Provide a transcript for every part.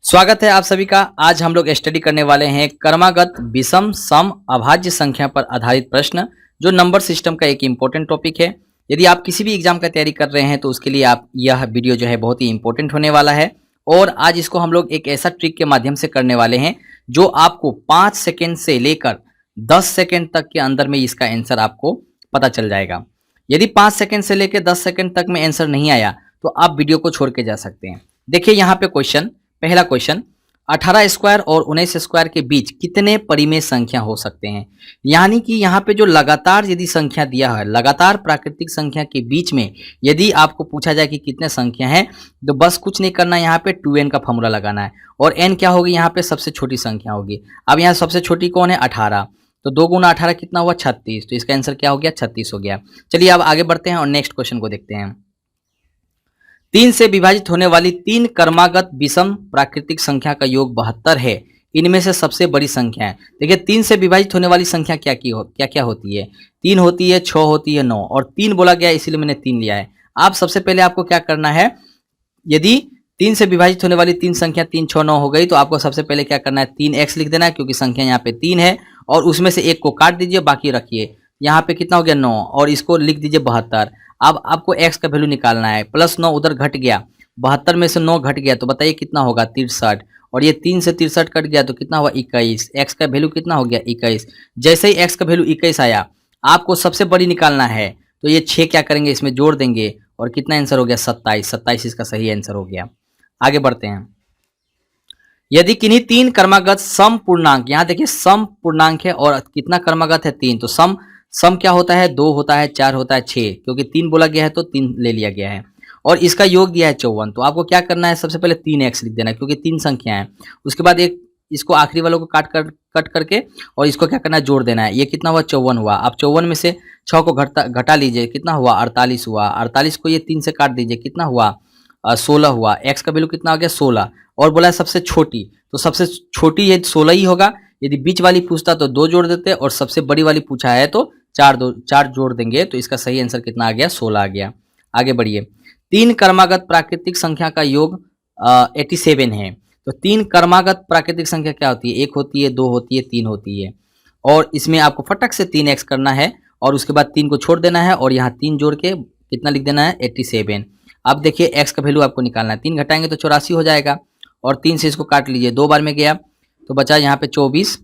स्वागत है आप सभी का। आज हम लोग स्टडी करने वाले हैं क्रमागत विषम सम अभाज्य संख्या पर आधारित प्रश्न, जो नंबर सिस्टम का एक इम्पोर्टेंट टॉपिक है। यदि आप किसी भी एग्जाम का तैयारी कर रहे हैं तो उसके लिए आप यह वीडियो जो है बहुत ही इंपॉर्टेंट होने वाला है। और आज इसको हम लोग एक ऐसा ट्रिक के माध्यम से करने वाले हैं जो आपको 5 सेकेंड से लेकर 10 सेकेंड तक के अंदर में इसका आंसर आपको पता चल जाएगा। यदि 5 सेकेंड से लेकर 10 सेकेंड तक में आंसर नहीं आया तो आप वीडियो को छोड़ के जा सकते हैं। देखिए यहाँ पे क्वेश्चन, पहला क्वेश्चन, 18 स्क्वायर और 19 स्क्वायर के बीच कितने परिमेय संख्या हो सकते हैं। यानी कि यहाँ पे जो लगातार यदि संख्या दिया है, लगातार प्राकृतिक संख्या के बीच में यदि आपको पूछा जाए कि कितने संख्या है, तो बस कुछ नहीं करना है, यहाँ पे 2n का फॉर्मूला लगाना है। और n क्या होगी, यहाँ पे सबसे छोटी संख्या होगी। अब यहाँ सबसे छोटी कौन है, 18, तो 2 गुना 18 कितना हुआ, 36। तो इसका आंसर क्या हो गया, 36 हो गया। चलिए अब आगे बढ़ते हैं और नेक्स्ट क्वेश्चन को देखते हैं। 3 से विभाजित होने वाली 3 क्रमागत विषम प्राकृतिक संख्या का योग 72 है। इनमें से सबसे बड़ी संख्या है। देखिए 3 से विभाजित होने वाली संख्या क्या होती है, 3 होती है, 6 होती है, 9, और 3 बोला गया इसलिए मैंने 3 लिया है। आप सबसे पहले आपको क्या करना है, यदि 3 से विभाजित होने वाली 3 संख्या 3, 6, 9 हो गई तो आपको सबसे पहले क्या करना है, 3x लिख देना है, क्योंकि संख्या यहाँ पे 3 है। और उसमें से एक को काट दीजिए, बाकी रखिए। यहाँ पे कितना हो गया, 9, और इसको लिख दीजिए 72। अब आपको x का वैल्यू निकालना है, प्लस 9 उधर घट गया, 72 में से 9 घट गया तो बताइए कितना होगा, 63। और ये 3 से 63 कट गया तो कितना हुआ, 21। x का वैल्यू कितना हो गया, 21। जैसे ही x का वैल्यू 21 आया, आपको सबसे बड़ी निकालना है, तो ये 6 क्या करेंगे, इसमें जोड़ देंगे, और कितना आंसर हो गया, 27। 27 इसका सही आंसर हो गया। आगे बढ़ते हैं। यदि किन्हीं 3 क्रमागत सम पूर्णांक, यहाँ देखिए सम पूर्णांक है और कितना क्रमागत है, 3, तो सम क्या होता है, 2 होता है, 4 होता है, 6, क्योंकि 3 बोला गया है तो 3 ले लिया गया है। और इसका योग दिया है 54। तो आपको क्या करना है, सबसे पहले 3x लिख देना है, क्योंकि 3 संख्या है। उसके बाद एक इसको आखिरी वालों को कट करके और इसको क्या करना है, जोड़ देना है। ये कितना हुआ, 54 हुआ। आप 54 में से 6 को घटा लीजिए, कितना हुआ, 48 हुआ। 48 को ये 3 से काट दीजिए, कितना हुआ, 16 हुआ। x का वैल्यू कितना हो गया, 16। और बोला सबसे छोटी, तो सबसे छोटी ये 16 ही होगा। यदि बीच वाली पूछता तो 2 जोड़ देते, और सबसे बड़ी वाली पूछा है तो 4 जोड़ देंगे, तो इसका सही आंसर कितना आ गया, 16 आ गया। आगे बढ़िए। 3 क्रमागत प्राकृतिक संख्या का योग 87 है। तो 3 क्रमागत प्राकृतिक संख्या क्या होती है, 1 होती है, 2 होती है, 3 होती है। और इसमें आपको फटक से 3x करना है, और उसके बाद 3 को छोड़ देना है, और यहाँ 3 जोड़ के कितना लिख देना है, 87। अब देखिए x का वैल्यू आपको निकालना है, 3 घटाएंगे तो 84 हो जाएगा, और 3 से इसको काट लीजिए, 2 बार में गया तो बचा यहाँ पे 24,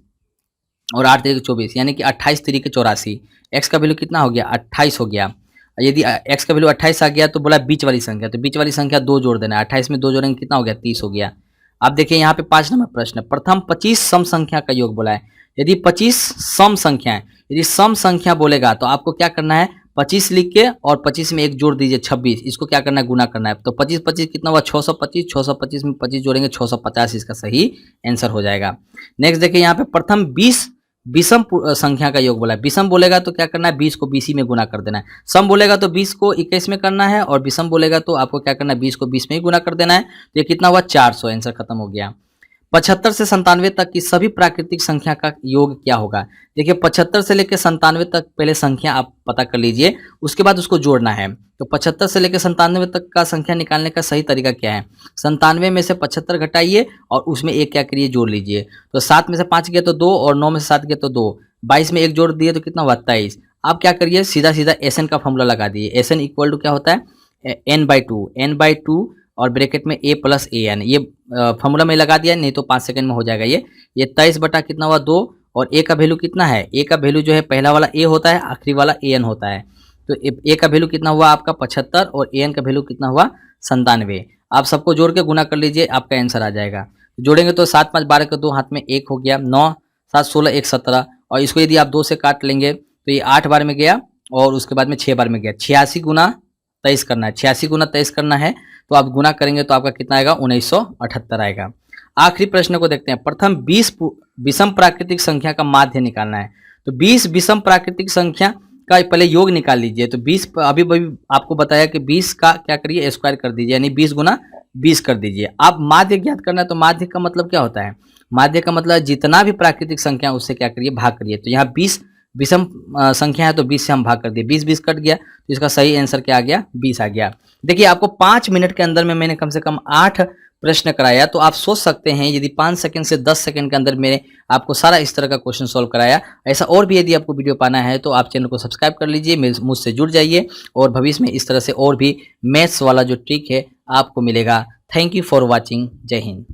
और 8 तरीके 24, यानी कि 28 तरीके 84। x का वैल्यू कितना हो गया, 28 हो गया। यदि x का वैल्यू 28 आ गया तो बोला बीच वाली संख्या, तो बीच वाली संख्या 2 जोड़ देना है। 28 में 2 जोड़ेंगे कितना हो गया, 30 हो गया। अब देखिए यहाँ पे 5 नंबर प्रश्न, प्रथम 25 सम संख्या का योग बोला है। यदि 25 सम संख्या है, यदि सम संख्या बोलेगा तो आपको क्या करना है, 25 लिख के और 25 में 1 जोड़ दीजिए, 26। इसको क्या करना है, गुना करना है। तो 25 25 कितना हुआ, 625। 625 में 25 जोड़ेंगे, 650 इसका सही आंसर हो जाएगा। नेक्स्ट देखिए यहाँ पे प्रथम 20 विषम संख्या का योग बोला है। विषम बोलेगा तो क्या करना है, 20 को 20 में गुना कर देना है। सम बोलेगा तो 20 को 21 में करना है, और विषम बोलेगा तो आपको क्या करना है, 20 को 20 में ही गुना कर देना है। तो ये कितना हुआ, 400। आंसर खत्म हो गया। 75 से 97 तक की सभी प्राकृतिक संख्या का योग क्या होगा। देखिए 75 से लेकर 97 तक पहले संख्या आप पता कर लीजिए, उसके बाद उसको जोड़ना है। तो 75 से लेकर 97 तक का संख्या निकालने का सही तरीका क्या है, 97 में से 75 घटाइए और उसमें एक क्या करिए, जोड़ लीजिए। तो 7 में से 5 गया तो 2, और 9 में से 7 गया तो 2, 22 में 1 जोड़ दिए तो कितना हुआ, 23। आप क्या करिए, सीधा सीधा एसएन का फॉर्मूला लगा दिए। एसएन इक्वल टू क्या होता है, n/2 और ब्रैकेट में a प्लस an, ये फॉर्मूला में लगा दिया, नहीं तो 5 सेकंड में हो जाएगा। ये 23 बटा कितना हुआ, 2, और a का वैल्यू कितना है, a का वैल्यू जो है पहला वाला a होता है, आखिरी वाला an होता है। तो a का वैल्यू कितना हुआ आपका 75, और an का वैल्यू कितना हुआ 97। आप सबको जोड़ के गुना कर लीजिए, आपका आंसर आ जाएगा। जोड़ेंगे तो 7 5 12 के 2 हाथ में 1 हो गया, 9 7 16 1 17, और इसको यदि आप 2 से काट लेंगे तो ये 8 बार में गया, और उसके बाद में 6 बार में गया। 86 गुना 23 करना है, 86 गुना 23 करना है, तो आप गुना करेंगे तो आपका कितना आएगा, 1978 आएगा। आखिरी प्रश्न को देखते हैं। प्रथम 20 विषम प्राकृतिक संख्या का माध्य निकालना है। तो 20 विषम प्राकृतिक संख्या का पहले योग निकाल लीजिए। तो 20 अभी आपको बताया कि 20 का क्या करिए, स्क्वायर कर दीजिए, यानी 20 गुना 20 कर दीजिए। आप माध्य ज्ञात करना है, तो माध्य का मतलब क्या होता है, माध्य का मतलब जितना भी प्राकृतिक संख्या उससे क्या करिए, भाग करिए। तो यहाँ 20 विषम संख्या है तो 20 से हम भाग कर दिए, 20 कट गया, तो इसका सही आंसर क्या आ गया, 20 आ गया। देखिए आपको 5 मिनट के अंदर में मैंने कम से कम 8 प्रश्न कराया, तो आप सोच सकते हैं यदि 5 सेकंड से 10 सेकंड के अंदर मैंने आपको सारा इस तरह का क्वेश्चन सॉल्व कराया, ऐसा और भी यदि आपको वीडियो पाना है तो आप चैनल को सब्सक्राइब कर लीजिए, मुझसे जुड़ जाइए और भविष्य में इस तरह से और भी मैथ्स वाला जो ट्रिक है आपको मिलेगा। Thank you for watching. जय हिंद।